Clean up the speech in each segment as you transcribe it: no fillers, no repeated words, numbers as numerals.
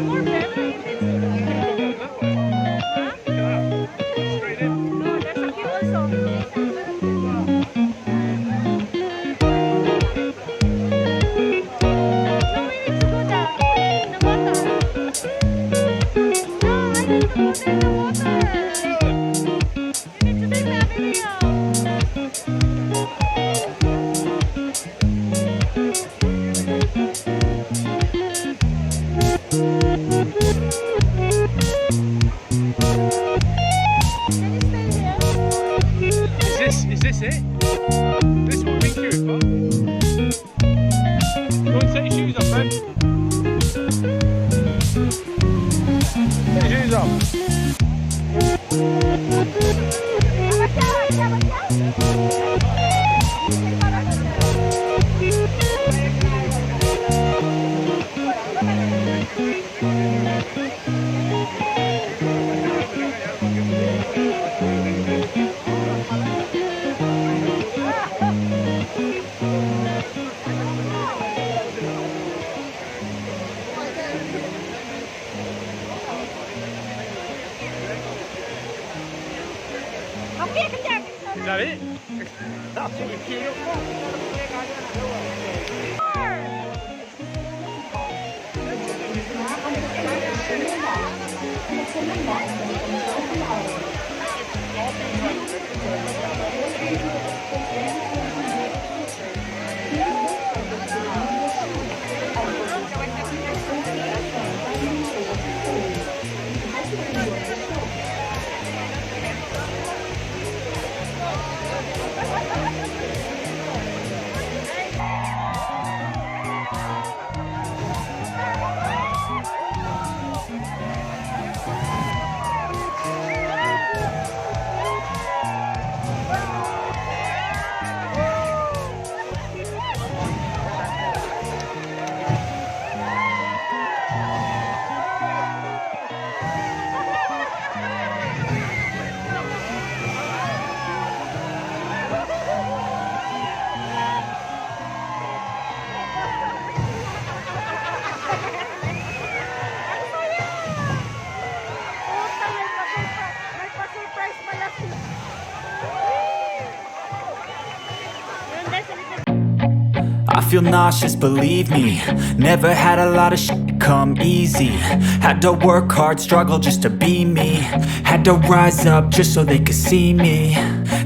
more better if it's no, there's a few also. No, we need to go down in the water. No, I need to go there in the water. You need to take my video. Is this it? This will be cute, huh? Go and take your shoes off, man. Take your shoes off. Is that it? That's what we queued up for. I feel nauseous, believe me. Never had a lot of shit come easy. Had to work hard, struggle just to be me. Had to rise up just so they could see me.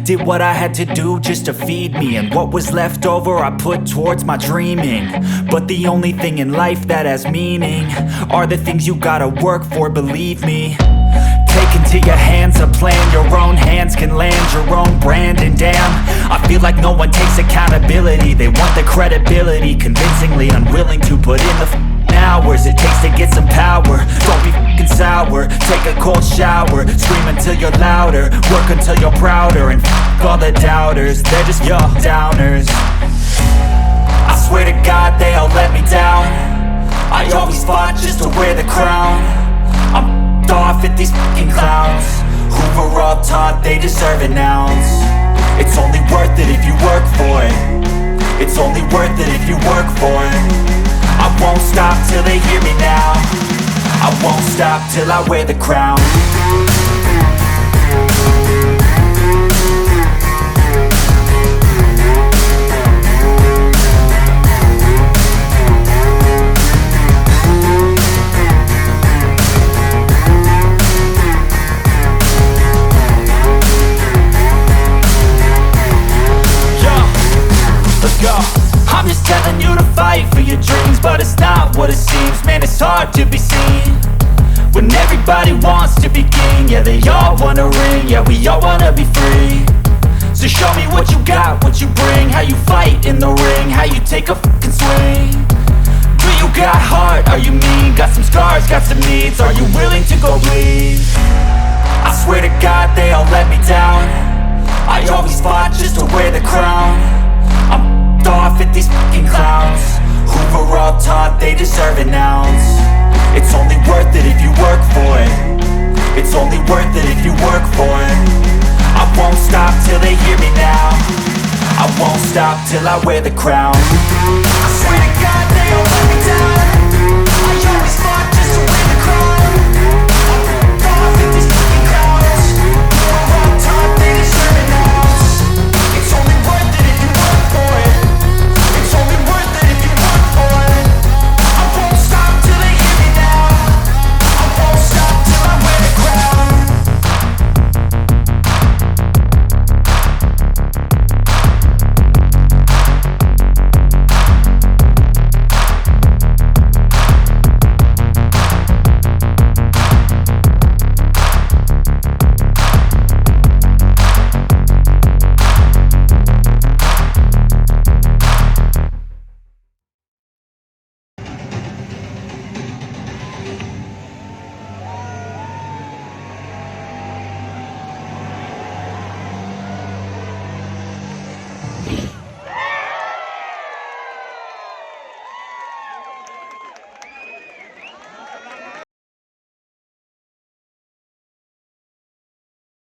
Did what I had to do just to feed me. And what was left over I put towards my dreaming. But the only thing in life that has meaning are the things you gotta work for, believe me. Take into your hands a plan. Your own hands can land your own brand. And damn, I feel like no one takes accountability. They want the credibility, convincingly unwilling to put in the hours it takes to get some power. Don't be f***ing sour. Take a cold shower. Scream until you're louder. Work until you're prouder. And f*** all the doubters, they're just your downers. I swear to God they all let me down. I always fought just to wear the crown. I'm off at these fucking clowns who were all taught they deserve an ounce. It's only worth it if you work for it. It's only worth it if you work for it. I won't stop till they hear me now. I won't stop till I wear the crown. I'm just telling you to fight for your dreams, but it's not what it seems. Man, it's hard to be seen when everybody wants to be king. Yeah, they all wanna ring, yeah, we all wanna be free. So show me what you got, what you bring. How you fight in the ring, how you take a fucking swing. Do you got heart, are you mean? Got some scars, got some needs, are you willing to go bleed? I swear to God they all let me down. I always fought just to wear the crown. I'm off at these fucking clowns who were all taught they deserve an ounce. It's only worth it if you work for it. It's only worth it if you work for it. I won't stop till they hear me now. I won't stop till I wear the crown. I swear to God they all let me down.